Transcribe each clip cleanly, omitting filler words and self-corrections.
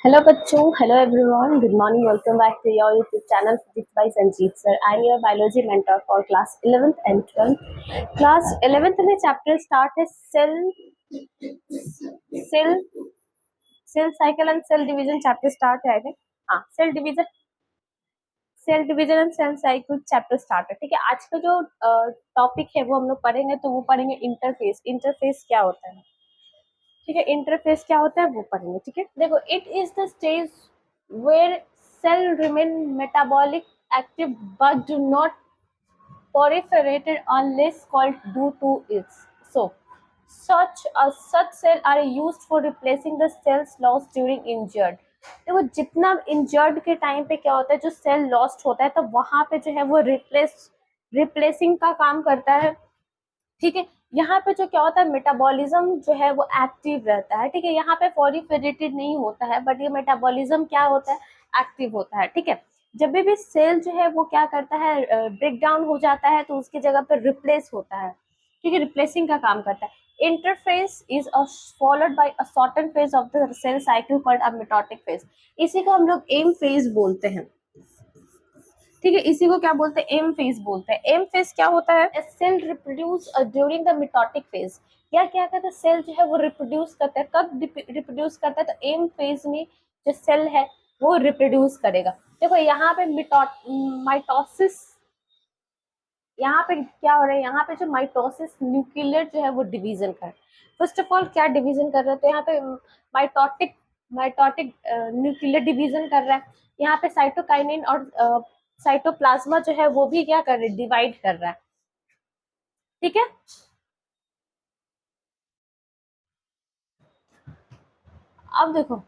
Hello बच्चों, hello everyone, good morning, welcome back to your YouTube channel Physics by Sanjeev sir. I am your biology mentor for class 11th and 12th. Class 11th में chapter start है cell cycle and cell division chapter start है I think. हाँ, cell division and cell cycle chapter start है. ठीक है, आज का जो टॉपिक है वो हम लोग पढ़ेंगे तो वो पढ़ेंगे इंटरफेस क्या होता है. ठीक है, इंटरफेस क्या होता है वो पढ़ेंगे. ठीक है, देखो, it is the stage where cell remain metabolic active but do not proliferated unless called due to its. So such cell are used for replacing the cells lost during injured. देखो, जितना इंजर्ड के time पे क्या होता है, जो cell lost होता है तो वहां पे जो है वो रिप्लेसिंग का काम करता है. ठीक है, यहाँ पे जो क्या होता है, मेटाबॉलिज्म जो है वो एक्टिव रहता है. ठीक है, यहाँ पे प्रोलिफरेटेड नहीं होता है बट ये मेटाबॉलिज्म क्या होता है, एक्टिव होता है. ठीक है, जब भी सेल जो है वो क्या करता है, ब्रेक डाउन हो जाता है तो उसकी जगह पे रिप्लेस होता है. ठीक है, रिप्लेसिंग का काम करता है. Interphase is followed by a certain phase of the cell cycle called a mitotic phase. इसी को हम लोग एम फेज बोलते हैं. ठीक है, इसी को क्या बोलते हैं, एम फेज बोलते हैं. एम फेज क्या होता है, cell reproduce during the mitotic phase. क्या करता है, सेल जो है वो रिप्रोड्यूस करता है. कब रिप्रोड्यूस करता है, तो एम फेज में जो सेल है वो रिप्रोड्यूस करेगा. देखो, यहाँ पे माइटोसिस, यहाँ पे क्या हो रहा है, यहाँ पे जो माइटोसिस न्यूक्लियर जो है वो डिवीजन कर. फर्स्ट ऑफ ऑल क्या डिवीजन कर रहे हैं, तो यहाँ पे माइटोटिक न्यूक्लियर डिवीजन कर रहा है. यहाँ पे साइटोकाइनिन और साइटोप्लाज्मा जो है वो भी क्या कर रहे हैं, डिवाइड कर रहा है. ठीक है, अब देखो,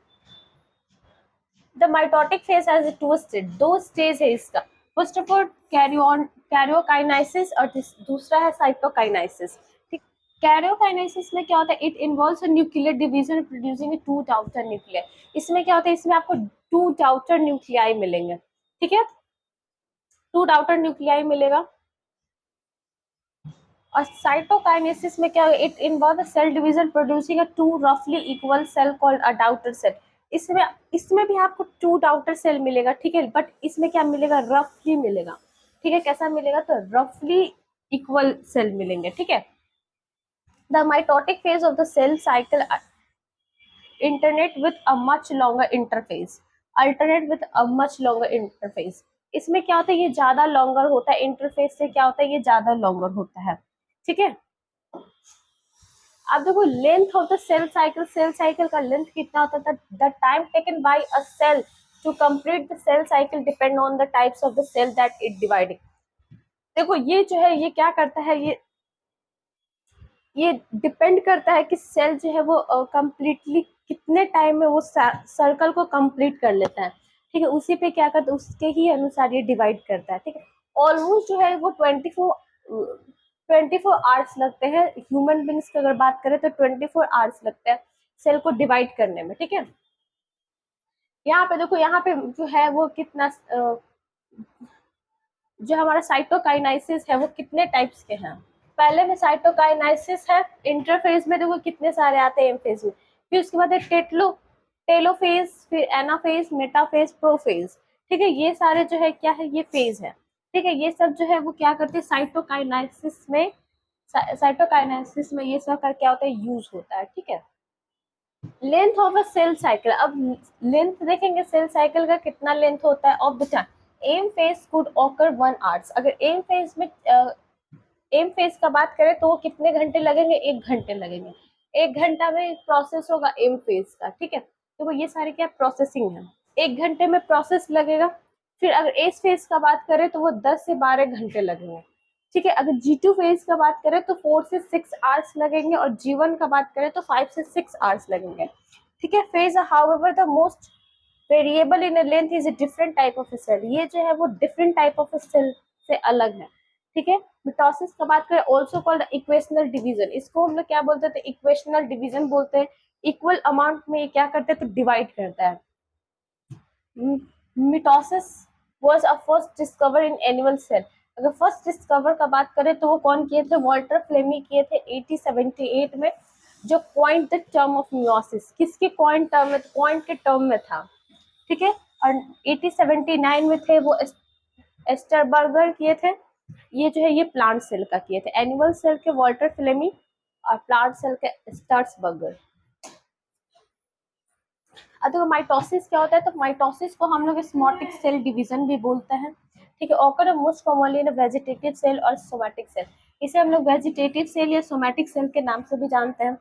the mitotic phase has two stage, दो स्टेज है इसका. फर्स्ट ऑफ ऑल कैरियोकाइनेसिस और दूसरा है साइटोकाइनेसिस. ठीक, कैरियोकाइनेसिस में क्या होता है, it involves a nuclear division producing to daughter nuclear. इसमें क्या होता है, इसमें आपको टू डाउटर न्यूक्लियाई मिलेंगे. ठीक है, टू डाउटर न्यूक्लियाई मिलेगा. और साइटोकाइनेसिस में क्या होगा, it involve cell division producing a two रफली equal cell called a daughter cell. इसमें इसमें भी आपको टू डाउटर सेल मिलेगा. ठीक है, बट इसमें क्या मिलेगा, रफली मिलेगा. ठीक है, कैसा मिलेगा, तो रफली इक्वल सेल मिलेंगे. ठीक है, the mitotic phase of the cell cycle internet with a much longer interphase. Alternate with a much longer interphase. इसमें क्या होता है, ये ज्यादा लॉन्गर होता है. इंटरफेस से क्या होता है, ये ज्यादा लॉन्गर होता है. ठीक है, अब देखो, length of the cell cycle का लेंथ कितना होता था. The time taken by a cell to complete the cell cycle depend on the types of the cell that it dividing. देखो, ये जो है ये क्या करता है, ये डिपेंड करता है कि सेल जो है वो कंप्लीटली कितने टाइम में वो सर्कल को कंप्लीट कर लेता है. ठीक है, उसी पे क्या करता है, उसके ही अनुसार ये डिवाइड करता है. ठीक है, ऑलमोस्ट जो है वो 24 आवर्स लगते हैं. ह्यूमन बींग्स की अगर बात करें तो 24 आवर्स लगते हैं सेल को डिवाइड करने में. ठीक है, यहाँ पे देखो, यहाँ पे जो है वो कितना जो हमारा साइटोकाइनाइसिस है वो कितने टाइप्स के हैं. पहले में साइटोकाइनाइसिस है. इंटरफेज में देखो कितने सारे आते हैं, एम फेज में. फिर उसके बाद है टेलोफेज, फिर एनाफेज, मेटाफेज, प्रोफेज. ठीक है, ये सारे जो है क्या है, ये फेज है. ठीक है, ये सब जो है वो क्या करते हैं, साइटोकाइनेसिस में ये सब का क्या होता है, यूज होता है. ठीक है, length of a cell cycle. अब लेंथ देखेंगे सेल साइकिल का कितना लेंथ होता है of the time. M phase could occur 1 hours. अगर एम फेज का बात करें तो वो कितने घंटे लगेंगे, 1 घंटे लगेंगे. 1 घंटा में प्रोसेस होगा एम फेज का. ठीक है, तो वो ये सारे क्या प्रोसेसिंग है, 1 घंटे में प्रोसेस लगेगा. फिर अगर एस फेज का बात करें तो वो 10 से 12 घंटे लगेंगे. ठीक है, अगर G2 फेज का बात करें तो 4 से 6 आवर्स लगेंगे और G1 का बात करें तो 5 से 6 आवर्स लगेंगे. ठीक है, phase however the most variable in length is a different type of cell. ये जो है वो डिफरेंट टाइप ऑफ सेल से अलग है. ठीक है, मिटोसिस का बात करें, ऑल्सो कॉल्ड इक्वेशनल डिवीजन. इसको हम लोग क्या बोलते थे, इक्वेशनल डिवीजन बोलते हैं. इक्वल अमाउंट में ये क्या करते हैं, तो डिवाइड करता है. Mitosis was a first discover in animal cell. अगर फर्स्ट डिस्कवर का बात करें तो वो कौन किए थे, वॉल्टर फ्लेमी किए थे 1878 में. जो coined the term of meiosis, किसके कॉइंड टर्म में, कॉइंड के टर्म में था, ठीक है। और 1879 में थे वो एस्टरबर्गर किए थे। ये जो है ये प्लांट सेल का किए थे, एनिमल सेल के वॉल्टर फ्लेमिंग और प्लांट सेल के स्टर्सबर्गर। अब देखो माइटोसिस क्या होता है, तो माइटोसिस को हम लोग स्मोटिक सेल डिवीजन भी बोलते हैं, ठीक है। Occur most commonly in vegetative cell और सोमैटिक सेल, इसे हम लोग वेजिटेटिव सेल या सोमैटिक सेल के नाम से भी जानते हैं,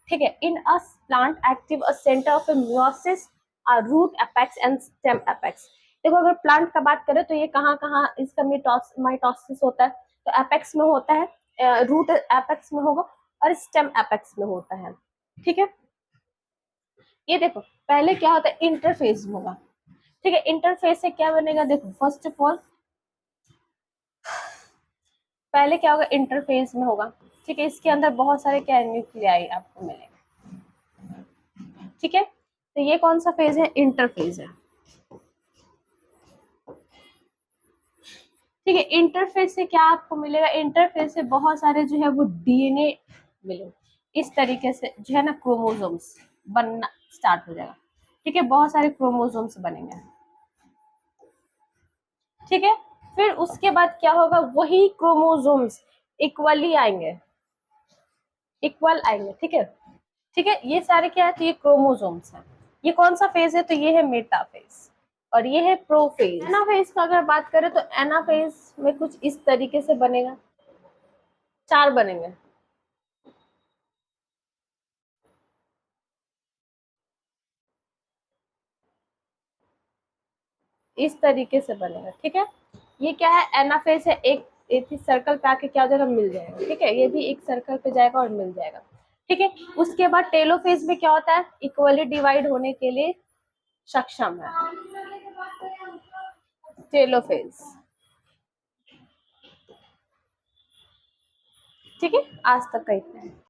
ठीक है। In a plant active a center of meiosis are root apex and stem apex. देखो अगर प्लांट का बात करें तो ये कहाँ कहाँ इसका माइटोसिस होता है, तो एपेक्स में होता है, रूट एपेक्स में होगा और स्टेम एपेक्स में होता है, ठीक है। ये देखो पहले क्या होता है, इंटरफेस में होगा, ठीक है। इंटरफेस से क्या बनेगा, देखो फर्स्ट ऑफ ऑल पहले क्या होगा, इंटरफेस में होगा, ठीक है। इसके अंदर बहुत सारे क्या न्यूक्लियाई आपको मिलेंगे, ठीक है। तो ये कौन सा फेज है, इंटरफेज है, ठीक है। इंटरफेस से क्या आपको मिलेगा, इंटरफेस से बहुत सारे जो है वो डीएनए मिलेंगे, इस तरीके से जो है ना क्रोमोसोम्स बनना स्टार्ट हो जाएगा, ठीक है। बहुत सारे क्रोमोसोम्स बनेंगे, ठीक है। फिर उसके बाद क्या होगा, वही क्रोमोसोम्स इक्वली आएंगे, इक्वल आएंगे, ठीक है, ठीक है। ये सारे क्या है, तो ये क्रोमोसोम्स हैं। ये कौन सा फेज है, तो ये है मेटाफेज और ये है प्रोफेज। एनाफेज का अगर बात करें तो एनाफेज में कुछ इस तरीके से बनेगा, चार बनेंगे, इस तरीके से बनेगा, ठीक है। ये क्या है, एनाफेज है, एक ही सर्कल पे आके क्या हो जाएगा, मिल जाएगा, ठीक है। ये भी एक सर्कल पे जाएगा और मिल जाएगा, ठीक है। उसके बाद टेलोफेज में क्या होता है, इक्वली डिवाइड होने के लिए सक्षम है, टेलोफेज, ठीक है। आज तक का इतना है।